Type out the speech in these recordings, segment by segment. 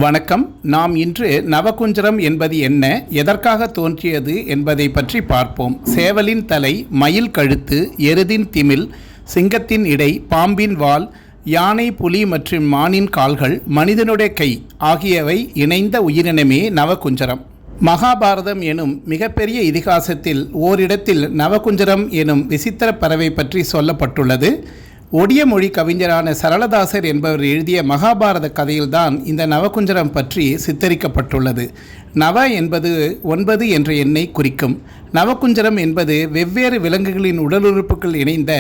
வணக்கம். நாம் இன்று நவகுஞ்சரம் என்பது என்ன, எதற்காக தோன்றியது என்பதை பற்றி பார்ப்போம். சேவலின் தலை, மயில் கழுத்து, எருதின் திமில், சிங்கத்தின் இடை, பாம்பின் வால், யானை, புலி மற்றும் மானின் கால்கள், மனிதனுடைய கை ஆகியவை இணைந்த உயிரினமே நவகுஞ்சரம். மகாபாரதம் எனும் மிகப்பெரிய இதிகாசத்தில் ஓரிடத்தில் நவகுஞ்சரம் எனும் விசித்திர பறவை பற்றி சொல்லப்பட்டுள்ளது. ஒடிய மொழி கவிஞரான சரளதாசர் என்பவர் எழுதிய மகாபாரத கதையில்தான் இந்த நவகுஞ்சரம் பற்றி சித்தரிக்கப்பட்டுள்ளது. நவ என்பது 9 என்ற எண்ணை குறிக்கும். நவகுஞ்சரம் என்பது வெவ்வேறு விலங்குகளின் உடலுறுப்புகள் இணைந்த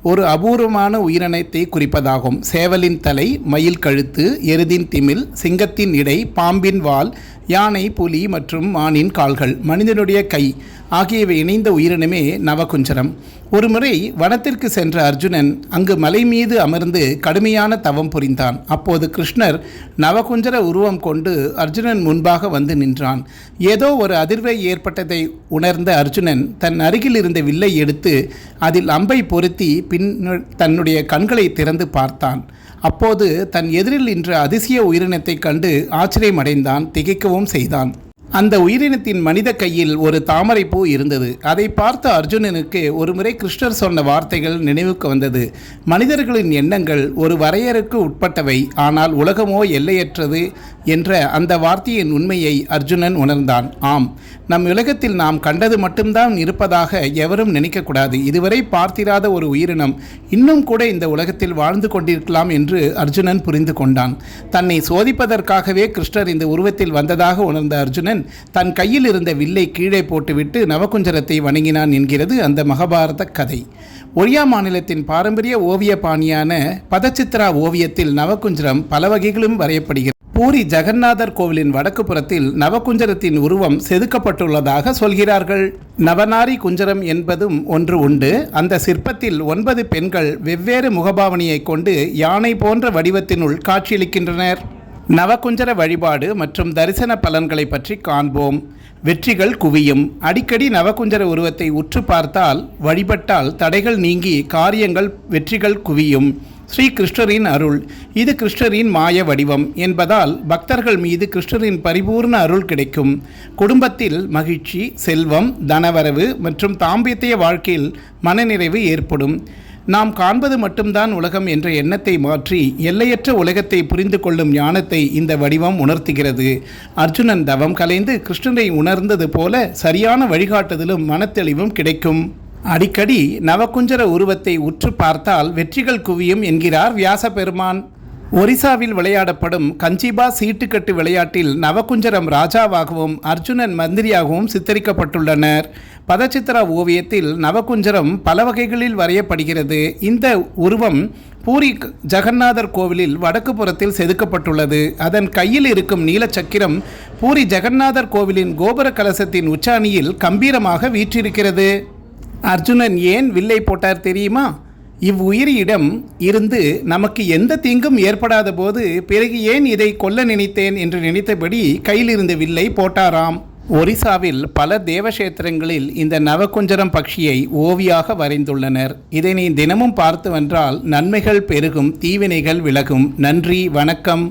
ஒரு அபூர்வமான உயிரினத்தை குறிப்பதாகும். சேவலின் தலை, மயில் கழுத்து, எருதின் திமில், சிங்கத்தின் இடை, பாம்பின் வால், யானை, புலி மற்றும் மானின் கால்கள், மனிதனுடைய கை ஆகியவை இணைந்த உயிரினமே நவகுஞ்சரம். ஒருமுறை வனத்திற்கு சென்ற அர்ஜுனன் அங்கு மலை மீது அமர்ந்து கடுமையான தவம் புரிந்தான். அப்போது கிருஷ்ணர் நவகுஞ்சர உருவம் கொண்டு அர்ஜுனன் முன்பாக வந்து நின்றான். ஏதோ ஒரு அதிர்வை ஏற்பட்டதை உணர்ந்த அர்ஜுனன் தன் அருகில் இருந்த வில்லை எடுத்து அதில் அம்பை பொருத்தி தன்னுடைய கண்களை திறந்து பார்த்தான். அப்போது தன் எதிரில் நின்ற அதிசய உயிரினத்தை கண்டு ஆச்சரியமடைந்தான், திகைக்கவும் செய்தான். அந்த உயிரினத்தின் மனித கையில் ஒரு தாமரை பூ இருந்தது. அதை பார்த்த அர்ஜுனனுக்கு ஒருமுறை கிருஷ்ணர் சொன்ன வார்த்தைகள் நினைவுக்கு வந்தது. மனிதர்களின் எண்ணங்கள் ஒரு வரையறுக்கு உட்பட்டவை, ஆனால் உலகமோ எல்லையற்றது என்ற அந்த வார்த்தையின் உண்மையை அர்ஜுனன் உணர்ந்தான். ஆம், நம் உலகத்தில் நாம் கண்டது மட்டும்தான் இருப்பதாக எவரும் நினைக்கக்கூடாது. இதுவரை பார்த்திராத ஒரு உயிரினம் இன்னும் கூட இந்த உலகத்தில் வாழ்ந்து கொண்டிருக்கலாம் என்று அர்ஜுனன் புரிந்து கொண்டான். தன்னை சோதிப்பதற்காகவே கிருஷ்ணர் இந்த உருவத்தில் வந்ததாக உணர்ந்த அர்ஜுனன் தன் கையில் இருந்த வில்லை கீழே போட்டுவிட்டு நவகுஞ்சரத்தை வணங்கினான் என்கிறது அந்த மகாபாரத கதை. ஒடியா மாநிலத்தின் பாரம்பரிய ஓவிய பாணியான பதச்சித்ரா ஓவியத்தில் நவகுஞ்சரம் பல வகைகளும் வரையப்படுகிறது. பூரி ஜெகநாதர் கோவிலின் வடக்கு புறத்தில் நவகுஞ்சரத்தின் உருவம் செதுக்கப்பட்டுள்ளதாக சொல்கிறார்கள். நவநாரி குஞ்சரம் என்பதும் ஒன்று உண்டு. அந்த சிற்பத்தில் 9 பெண்கள் வெவ்வேறு முகபாவனையை கொண்டு யானை போன்ற வடிவத்தினுள் காட்சியளிக்கின்றனர். நவகுஞ்சர வழிபாடு மற்றும் தரிசன பலன்களை பற்றி காண்போம். வெற்றிகள் குவியும். அடிக்கடி நவகுஞ்சர உருவத்தை உற்று பார்த்தால், வழிபட்டால் தடைகள் நீங்கி காரியங்கள் வெற்றிகள் குவியும். ஸ்ரீ கிருஷ்ணரின் அருள். இது கிருஷ்ணரின் மாய வடிவம் என்பதால் பக்தர்கள் மீது கிருஷ்ணரின் பரிபூர்ண அருள் கிடைக்கும். குடும்பத்தில் மகிழ்ச்சி, செல்வம், தனவரவு மற்றும் தாம்பத்திய வாழ்க்கையில் மனநிறைவு ஏற்படும். நாம் காண்பது மட்டும்தான் உலகம் என்ற எண்ணத்தை மாற்றி எல்லையற்ற உலகத்தை புரிந்து கொள்ளும் ஞானத்தை இந்த வடிவம் உணர்த்துகிறது. அர்ஜுனன் தவம் கலைந்து கிருஷ்ணரை உணர்ந்தது போல சரியான வழிகாட்டுதலும் மனத்தெளிவும் கிடைக்கும். அடிக்கடி நவகுஞ்சர உருவத்தை உற்று பார்த்தால் வெற்றிகள் குவியும் என்கிறார் வியாச பெருமான். ஒரிசாவில் விளையாடப்படும் கஞ்சிபா சீட்டுக்கட்டு விளையாட்டில் நவகுஞ்சரம் ராஜாவாகவும் அர்ஜுனன் மந்திரியாகவும் சித்தரிக்கப்பட்டுள்ளனர். பதச்சித்ரா ஓவியத்தில் நவகுஞ்சரம் பல வகைகளில் வரையப்படுகிறது. இந்த உருவம் பூரி ஜெகநாதர் கோவிலில் வடக்கு புறத்தில் செதுக்கப்பட்டுள்ளது. அதன் கையில் இருக்கும் நீலச்சக்கிரம் பூரி ஜெகநாதர் கோவிலின் கோபுர கலசத்தின் உச்சாணியில் கம்பீரமாக வீற்றிருக்கிறது. அர்ஜுனன் ஏன் வில்லை போட்டார் தெரியுமா? இவ்வுயிரியிடம் இருந்து நமக்கு எந்த தீங்கும் ஏற்படாத போது பிறகு ஏன் இதை கொல்ல நினைத்தேன் என்று நினைத்தபடி கையில் இருந்த வில்லை போட்டாராம். ஒரிசாவில் பல தேவக்ஷேத்திரங்களில் இந்த நவகுஞ்சரம் பட்சியை ஓவியாக வரைந்துள்ளனர். இதை நீ தினமும் பார்த்து வென்றால் நன்மைகள் பெருகும், தீவினைகள் விலகும். நன்றி, வணக்கம்.